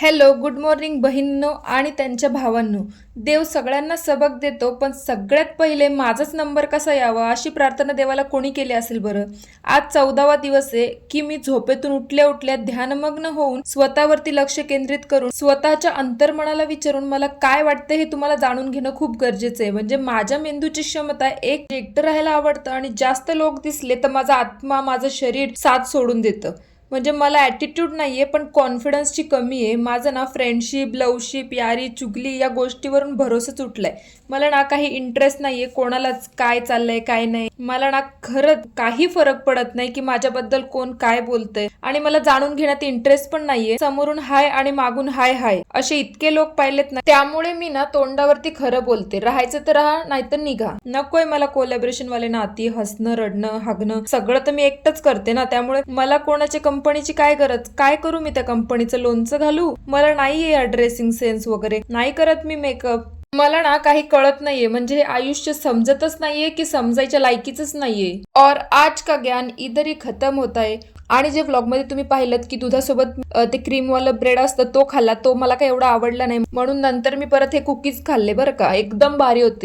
Hello, good morning बहिणींनो आणि त्यांच्या भावांनो. देव सगळ्यांना सबक देतो, पण सगळ्यात पहिले माझाच नंबर कसा यावा अशी प्रार्थना देवाला कोणी केली असेल बरं. आज 14वा दिवस आहे की मी झोपेतून उठल्या उठल्या ध्यानमग्न होऊन स्वतःवरती लक्ष केंद्रित करून स्वतःच्या अंतर्मनाला विचारून मला काय वाटतं हे तुम्हाला जाणून घेणं खूप गरजेचं आहे. म्हणजे माझ्या मेंदूची क्षमता एकटं राहायला आवडतं आणि जास्त लोक दिसले तर माझा आत्मा, माझं शरीर साथ सोडून देतं. म्हणजे मला ॲटिट्यूड नाहीये, पण कॉन्फिडन्सची कमी आहे. माझं ना फ्रेंडशिप, लवशिप, यारी, चुगली या गोष्टीवरून भरोसाच उठलाय. मला ना काही इंटरेस्ट नाहीये कोणालाच काय चाललंय काय नाही. मला ना खरंच काही फरक पडत नाही की माझ्याबद्दल कोण काय बोलतंय, आणि मला जाणून घेण्यात इंटरेस्ट पण नाहीये. समोरून हाय आणि मागून हाय हाय असे इतके लोक पाहिलेत ना, त्यामुळे मी ना तोंडावरती खरं बोलते. राहायचं तर राहा, नाहीतर निघा. नकोय मला कोलॅबरेशन वाले नाती, हसणं, रडणं, हागणं सगळं तर मी एकटंच करते ना. त्यामुळे मला कोणाच्या कंपनीची काय गरज? काय करू मी त्या कंपनीचं लोणचं घालू? मला नाहीये ड्रेसिंग सेन्स वगैरे, नाही करत मी मेकअप. मला ना काही कळत नाहीये, म्हणजे हे आयुष्य समजतच नाहीये की समजायच्या लायकीच नाहीये. और आज का ज्ञान इधर ही खतम होत आहे. आणि जे व्लॉग मध्ये तुम्ही पाहिलं की दुधासोबत ते क्रीम वाला ब्रेड असतं तो खाल्ला, तो मला काही एवढा आवडला नाही, म्हणून नंतर मी परत हे कुकीज खाल्ले बरं का, एकदम भारी होते.